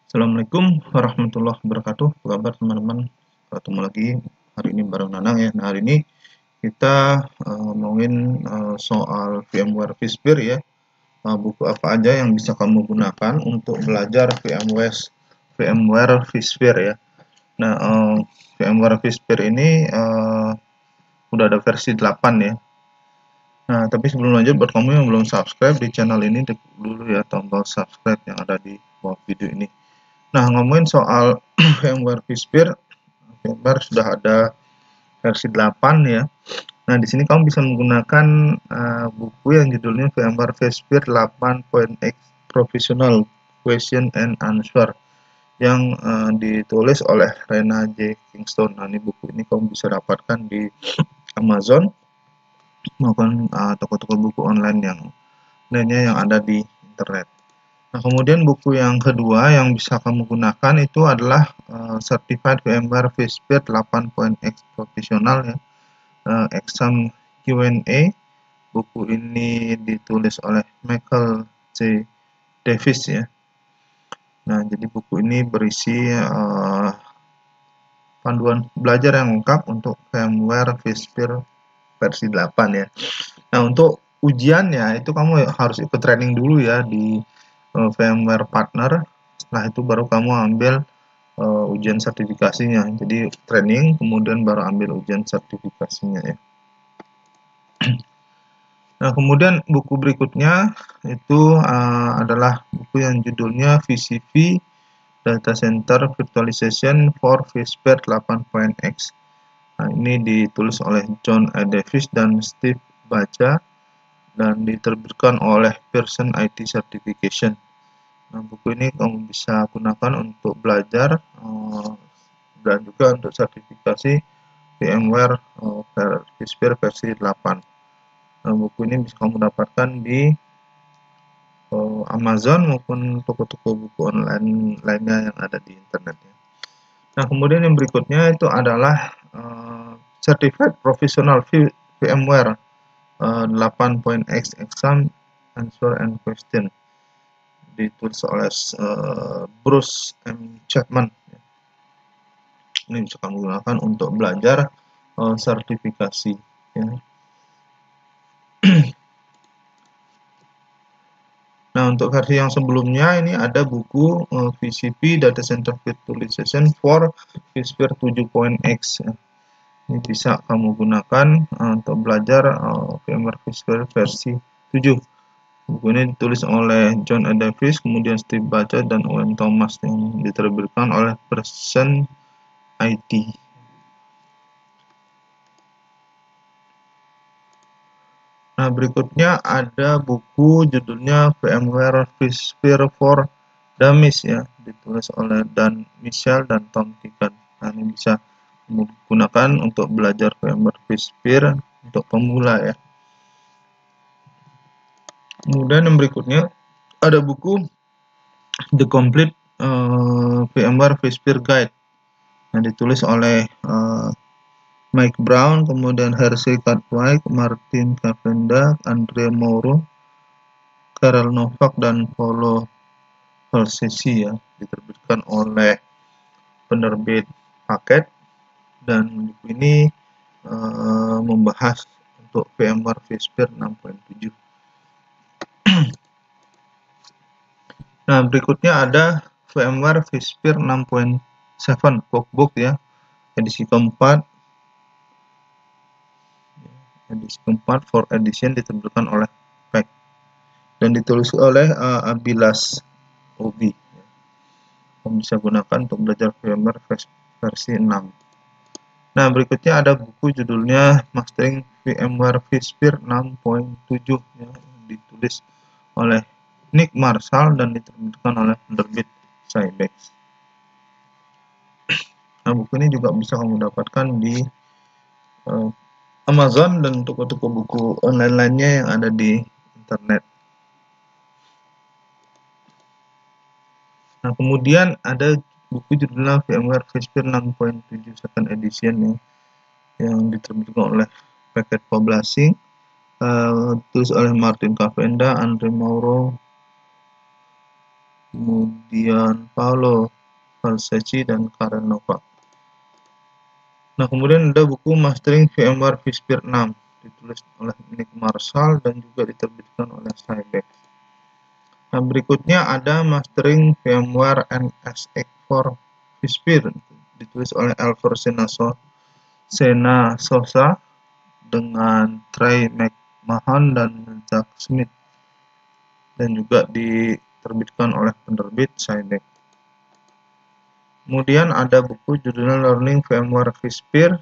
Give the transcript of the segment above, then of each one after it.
Assalamualaikum warahmatullahi wabarakatuh. Apa kabar teman-teman? Ketemu lagi hari ini bareng Nanang ya. Nah, hari ini kita ngomongin soal VMware vSphere ya. Buku apa aja yang bisa kamu gunakan untuk belajar VMware vSphere ya. Nah, VMware vSphere ini udah ada versi 8 ya. Nah, tapi sebelum lanjut, buat kamu yang belum subscribe di channel ini, klik dulu ya tombol subscribe yang ada di bawah video ini. Nah, ngomongin soal VMware vSphere, VMware sudah ada versi 8 ya. Nah, di sini kamu bisa menggunakan buku yang judulnya VMware vSphere 8.x Professional Question and Answer yang ditulis oleh Rena J. Kingston. Nah, ini buku ini kamu bisa dapatkan di Amazon maupun toko-toko buku online yang lainnya yang ada di internet. Nah, kemudian buku yang kedua yang bisa kamu gunakan itu adalah Certified VMware vSphere 8.x Professional ya, exam Q&A. Buku ini ditulis oleh Michael C. Davis ya. Nah, jadi buku ini berisi panduan belajar yang lengkap untuk VMware vSphere versi 8 ya. Nah, untuk ujiannya itu kamu harus ikut training dulu ya di VMware Partner. Setelah itu baru kamu ambil ujian sertifikasinya. Jadi training kemudian baru ambil ujian sertifikasinya ya. Nah, kemudian buku berikutnya itu adalah buku yang judulnya VCV Data Center Virtualization for vSphere 8.x. Nah, ini ditulis oleh John A. Davis dan Steve Baca dan diterbitkan oleh Pearson IT Certification. Nah, buku ini kamu bisa gunakan untuk belajar dan juga untuk sertifikasi VMware vSphere versi 8. Nah, buku ini bisa kamu dapatkan di Amazon maupun toko-toko buku online lainnya yang ada di internet. Nah, kemudian yang berikutnya itu adalah Certified Professional VMware 8.x Exam Answer and Question, ditulis oleh Bruce M. Chapman. Ini bisa kamu gunakan untuk belajar sertifikasi ya. Nah, untuk versi yang sebelumnya ini ada buku VCP Data Center Virtualization for vSphere 7.x ya. Ini bisa kamu gunakan untuk belajar VMware vSphere versi 7. Buku ini ditulis oleh John A. Davis, kemudian Steve Baca dan Owen Thomas yang diterbitkan oleh Pearson IT. Nah, berikutnya ada buku judulnya VMware vSphere for Dummies ya, ditulis oleh Dan Michel dan Tom Tigan. Nah, ini bisa menggunakan untuk belajar VMware vSphere untuk pemula ya. Kemudian yang berikutnya ada buku The Complete VMware vSphere Guide yang ditulis oleh Mike Brown, kemudian Hersey Cartwright, Martin Cavenda, Andrea Mauro, Karel Novak, dan Paulo Valsesi ya, diterbitkan oleh penerbit Paket, dan buku ini membahas untuk VMware vSphere 6.7. Nah, berikutnya ada VMware vSphere 6.7 Cookbook ya, edisi keempat. Edisi keempat for edition diterbitkan oleh PAC dan ditulis oleh Abilas Obi. Kamu bisa gunakan untuk belajar VMware versi 6. Nah, berikutnya ada buku judulnya Mastering VMware vSphere 6.7 ya, ditulis oleh Nick Marshall dan diterbitkan oleh penerbit Cybex. Nah, buku ini juga bisa kamu dapatkan di Amazon dan toko-toko buku online lainnya yang ada di internet. Nah, kemudian ada buku judulnya VMware vSphere 6.7 Second Edition ya, yang diterbitkan oleh Packet Publishing, tulis oleh Martin Cavenda, Andre Mauro, kemudian Paolo Falsecchi, dan Karen Novak. Nah, kemudian ada buku Mastering VMware vSphere 6, ditulis oleh Nick Marshall dan juga diterbitkan oleh Cybex. Nah, berikutnya ada Mastering VMware NSX4 vSphere, ditulis oleh Elver Sena Sosa dengan Trey McMahon dan Zach Smith, dan juga diterbitkan oleh penerbit Cybex. Kemudian ada buku judulnya Learning VMware vSphere,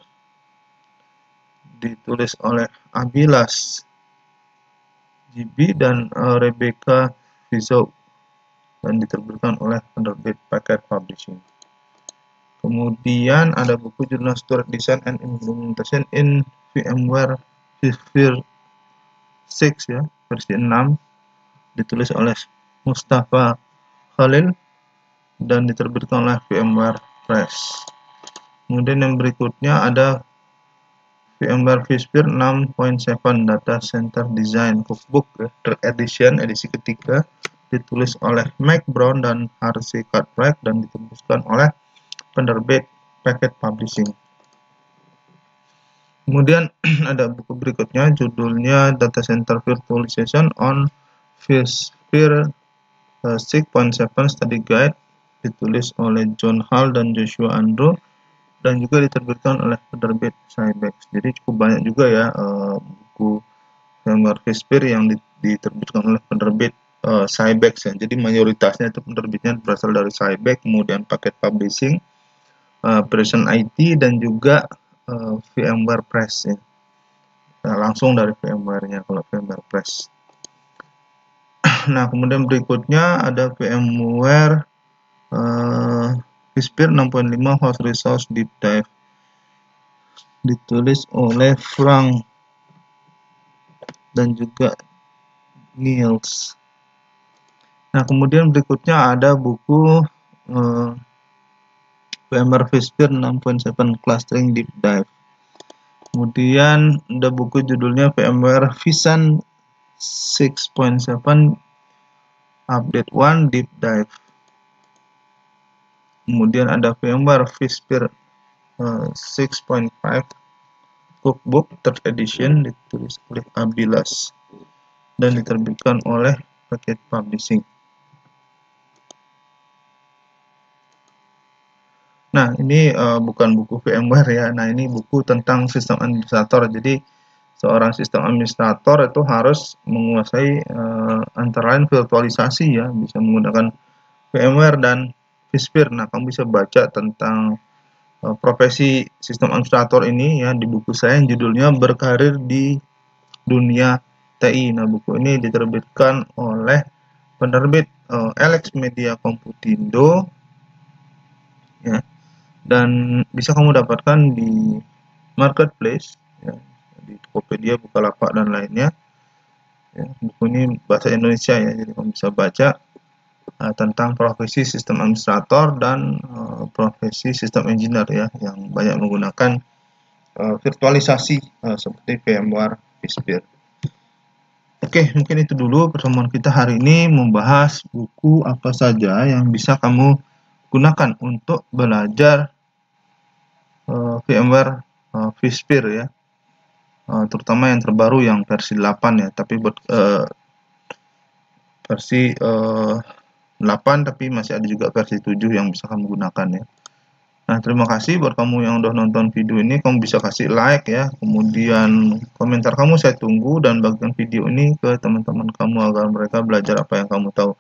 ditulis oleh Abilas GB dan Rebecca Vizou, dan diterbitkan oleh penerbit Packet Publishing. Kemudian ada buku judulnya Storage Design and Implementation in VMware vSphere 6 ya, versi 6, ditulis oleh Mustafa Khalil dan diterbitkan oleh VMware Press. Kemudian yang berikutnya ada VMware vSphere 6.7 Data Center Design Cookbook ya, Third Edition, edisi ketiga, ditulis oleh Mike Brown dan R.C. Cartwright dan diterbitkan oleh penerbit Packet Publishing. Kemudian ada buku berikutnya judulnya Data Center Virtualization on vSphere 6.7 Study Guide, ditulis oleh John Hall dan Joshua Andrew, dan juga diterbitkan oleh penerbit Cybex. Jadi cukup banyak juga ya buku VMware vSphere yang diterbitkan oleh penerbit Cybex ya. Jadi mayoritasnya itu penerbitnya berasal dari Cybex, kemudian Packet Publishing, Precision IT, dan juga VMware Press ya. Nah, langsung dari VMware-nya kalau VMware Press. Nah, kemudian berikutnya ada VMware vSphere 6.5 Host Resource Deep Dive, ditulis oleh Frank dan juga Niels. Nah, kemudian berikutnya ada buku VMware vSphere 6.7 Clustering Deep Dive. Kemudian ada buku judulnya VMware vSAN 6.7 Update 1 Deep Dive. Kemudian ada VMware vSphere 6.5 Cookbook Third Edition, ditulis oleh Abilas dan diterbitkan oleh Packet Publishing. Nah, ini bukan buku VMware ya. Nah, ini buku tentang sistem administrator. Jadi seorang sistem administrator itu harus menguasai antara lain virtualisasi ya, bisa menggunakan VMware dan vSphere. Nah, kamu bisa baca tentang profesi sistem administrator ini ya di buku saya yang judulnya Berkarir di Dunia TI. Nah, buku ini diterbitkan oleh penerbit Alex Media Komputindo ya, dan bisa kamu dapatkan di marketplace ya, di Tokopedia, Bukalapak, dan lainnya ya. Buku ini bahasa Indonesia ya, jadi kamu bisa baca tentang profesi sistem administrator dan profesi sistem engineer ya, yang banyak menggunakan virtualisasi seperti VMware vSphere. Oke, mungkin itu dulu pertemuan kita hari ini, membahas buku apa saja yang bisa kamu gunakan untuk belajar VMware vSphere ya, terutama yang terbaru yang versi 8 ya, tapi buat versi 8 tapi masih ada juga versi 7 yang bisa kamu gunakan ya. Nah, terima kasih buat kamu yang udah nonton video ini. Kamu bisa kasih like ya, kemudian komentar kamu saya tunggu, dan bagikan video ini ke teman-teman kamu agar mereka belajar apa yang kamu tahu.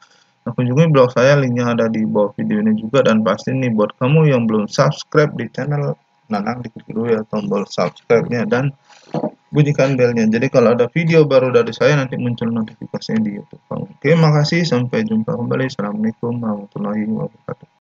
Nah, kunjungi blog saya, linknya ada di bawah video ini juga, dan pasti nih buat kamu yang belum subscribe di channel Nanang, diklik dulu ya tombol subscribe-nya dan bunyikan belnya. Jadi kalau ada video baru dari saya nanti muncul notifikasinya di YouTube. Oke, makasih, sampai jumpa kembali. Assalamualaikum warahmatullahi wabarakatuh.